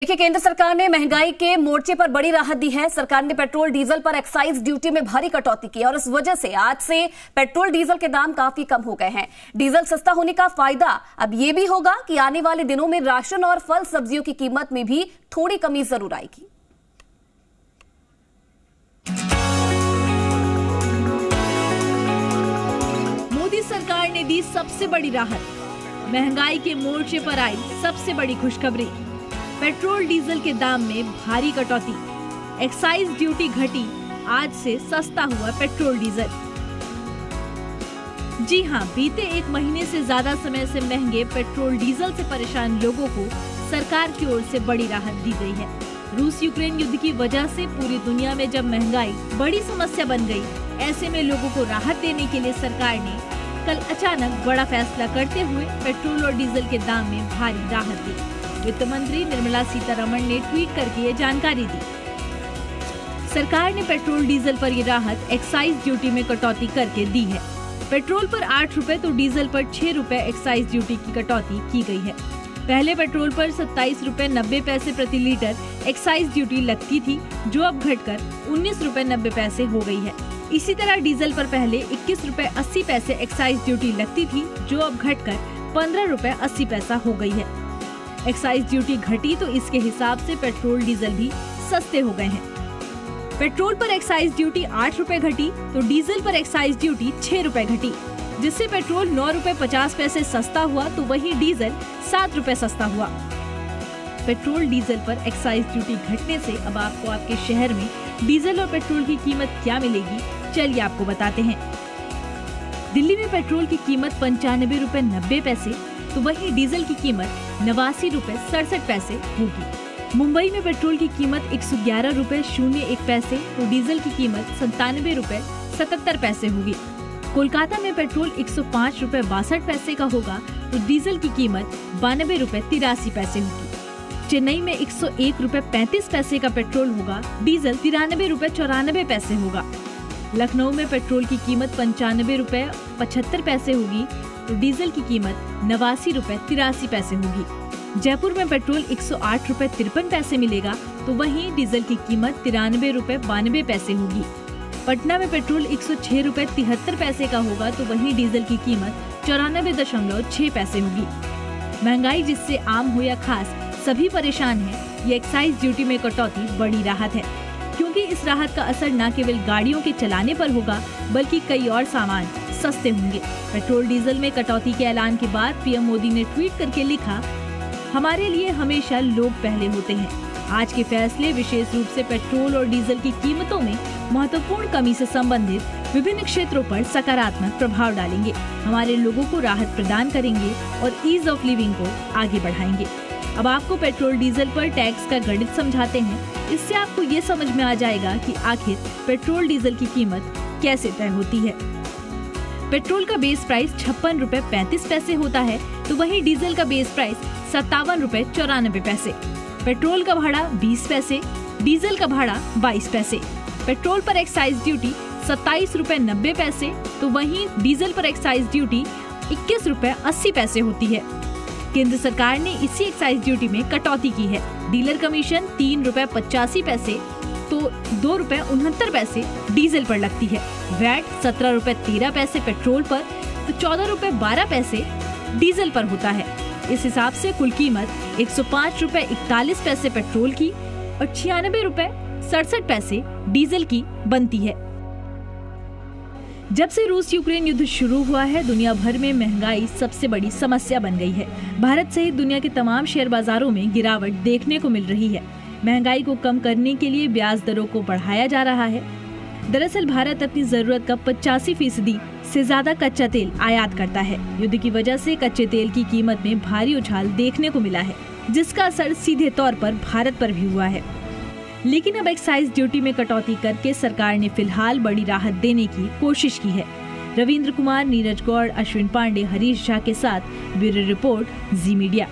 देखिए, केंद्र सरकार ने महंगाई के मोर्चे पर बड़ी राहत दी है। सरकार ने पेट्रोल डीजल पर एक्साइज ड्यूटी में भारी कटौती की और इस वजह से आज से पेट्रोल डीजल के दाम काफी कम हो गए हैं। डीजल सस्ता होने का फायदा अब यह भी होगा कि आने वाले दिनों में राशन और फल सब्जियों की कीमत में भी थोड़ी कमी जरूर आएगी। मोदी सरकार ने दी सबसे बड़ी राहत, महंगाई के मोर्चे पर आई सबसे बड़ी खुशखबरी। पेट्रोल डीजल के दाम में भारी कटौती, एक्साइज ड्यूटी घटी, आज से सस्ता हुआ पेट्रोल डीजल। जी हां, बीते एक महीने से ज्यादा समय से महंगे पेट्रोल डीजल से परेशान लोगों को सरकार की ओर से बड़ी राहत दी गई है। रूस यूक्रेन युद्ध की वजह से पूरी दुनिया में जब महंगाई बड़ी समस्या बन गई, ऐसे में लोगों को राहत देने के लिए सरकार ने कल अचानक बड़ा फैसला करते हुए पेट्रोल और डीजल के दाम में भारी राहत दी। वित्त मंत्री निर्मला सीतारमण ने ट्वीट करके ये जानकारी दी। सरकार ने पेट्रोल डीजल पर ये राहत एक्साइज ड्यूटी में कटौती करके दी है। पेट्रोल पर 8 रुपए तो डीजल पर 6 रुपए एक्साइज ड्यूटी की कटौती की गई है। पहले पेट्रोल पर 27 रुपए 90 पैसे प्रति लीटर एक्साइज ड्यूटी लगती थी, जो अब घटकर 19 रुपए 90 पैसे हो गई है। इसी तरह डीजल पर पहले 21 रुपए 80 पैसे एक्साइज ड्यूटी लगती थी, जो अब घटकर 15 रुपए 80 पैसा हो गई है। एक्साइज ड्यूटी घटी तो इसके हिसाब से पेट्रोल डीजल भी सस्ते हो गए हैं। पेट्रोल पर एक्साइज ड्यूटी 8 रुपए घटी तो डीजल पर एक्साइज ड्यूटी 6 रुपए घटी, जिससे पेट्रोल 9 रुपए 50 पैसे सस्ता हुआ तो वहीं डीजल 7 रुपए सस्ता हुआ। पेट्रोल डीजल पर एक्साइज ड्यूटी घटने से अब आपको आपके शहर में डीजल और पेट्रोल की कीमत क्या मिलेगी, चलिए आपको बताते हैं। दिल्ली में पेट्रोल की कीमत 95 रुपए 90 पैसे तो वहीं डीजल की कीमत 89 रुपए 67 पैसे होगी। मुंबई में पेट्रोल की कीमत 111 रुपए 01 पैसे तो डीजल की कीमत 97 रुपए 77 पैसे होगी। कोलकाता में पेट्रोल 105 रुपए 62 पैसे का होगा तो डीजल की कीमत 92 रुपए 83 पैसे होगी। चेन्नई में 101 रुपए 35 पैसे का पेट्रोल होगा, डीजल 93 रुपए 94 पैसे होगा। लखनऊ में पेट्रोल की कीमत 95 रुपए 75 पैसे होगी तो डीजल की कीमत 89 रुपए 83 पैसे होगी। जयपुर में पेट्रोल 108 रुपए 53 पैसे मिलेगा तो वहीं डीजल की कीमत 93 रुपए 92 पैसे होगी। पटना में पेट्रोल 106 रुपए 73 पैसे का होगा तो वहीं डीजल की कीमत 94.6 पैसे होगी। महंगाई जिससे आम हो या खास सभी परेशान हैं, ये एक्साइज ड्यूटी में कटौती बड़ी राहत है, क्योंकि इस राहत का असर न केवल गाड़ियों के चलाने पर होगा बल्कि कई और सामान सस्ते होंगे। पेट्रोल डीजल में कटौती के ऐलान के बाद पीएम मोदी ने ट्वीट करके लिखा, हमारे लिए हमेशा लोग पहले होते हैं। आज के फैसले विशेष रूप से पेट्रोल और डीजल की कीमतों में महत्वपूर्ण कमी से संबंधित विभिन्न क्षेत्रों पर सकारात्मक प्रभाव डालेंगे, हमारे लोगों को राहत प्रदान करेंगे और ईज ऑफ लिविंग को आगे बढ़ाएंगे। अब आपको पेट्रोल डीजल पर टैक्स का गणित समझाते हैं। इससे आपको ये समझ में आ जाएगा कि आखिर पेट्रोल डीजल की कीमत कैसे तय होती है। पेट्रोल का बेस प्राइस 56 रुपए 35 पैसे होता है तो वहीं डीजल का बेस प्राइस 57 रुपए 94 पैसे। पेट्रोल का भाड़ा 20 पैसे, डीजल का भाड़ा 22 पैसे। पेट्रोल पर एक्साइज ड्यूटी 27 रुपए 90 पैसे तो वहीं डीजल पर एक्साइज ड्यूटी 21 रुपए 80 पैसे होती है। केंद्र सरकार ने इसी एक्साइज ड्यूटी में कटौती की है। डीलर कमीशन 3 रुपए 85 पैसे तो 2 रुपए 69 पैसे डीजल पर लगती है। वैट 17 रुपए 13 पैसे पेट्रोल पर तो 14 रुपए 12 पैसे डीजल पर होता है। इस हिसाब से कुल कीमत 105 रुपए 41 पैसे पेट्रोल की और 96 रुपए 67 पैसे डीजल की बनती है। जब से रूस यूक्रेन युद्ध शुरू हुआ है, दुनिया भर में महंगाई सबसे बड़ी समस्या बन गई है। भारत सहित दुनिया के तमाम शेयर बाजारों में गिरावट देखने को मिल रही है। महंगाई को कम करने के लिए ब्याज दरों को बढ़ाया जा रहा है। दरअसल भारत अपनी जरूरत का 85% से ज्यादा कच्चा तेल आयात करता है। युद्ध की वजह से कच्चे तेल की कीमत में भारी उछाल देखने को मिला है, जिसका असर सीधे तौर पर भारत पर भी हुआ है। लेकिन अब एक्साइज ड्यूटी में कटौती करके सरकार ने फिलहाल बड़ी राहत देने की कोशिश की है। रविंद्र कुमार, नीरज गौड़, अश्विन पांडे, हरीश झा के साथ ब्यूरो रिपोर्ट, जी मीडिया।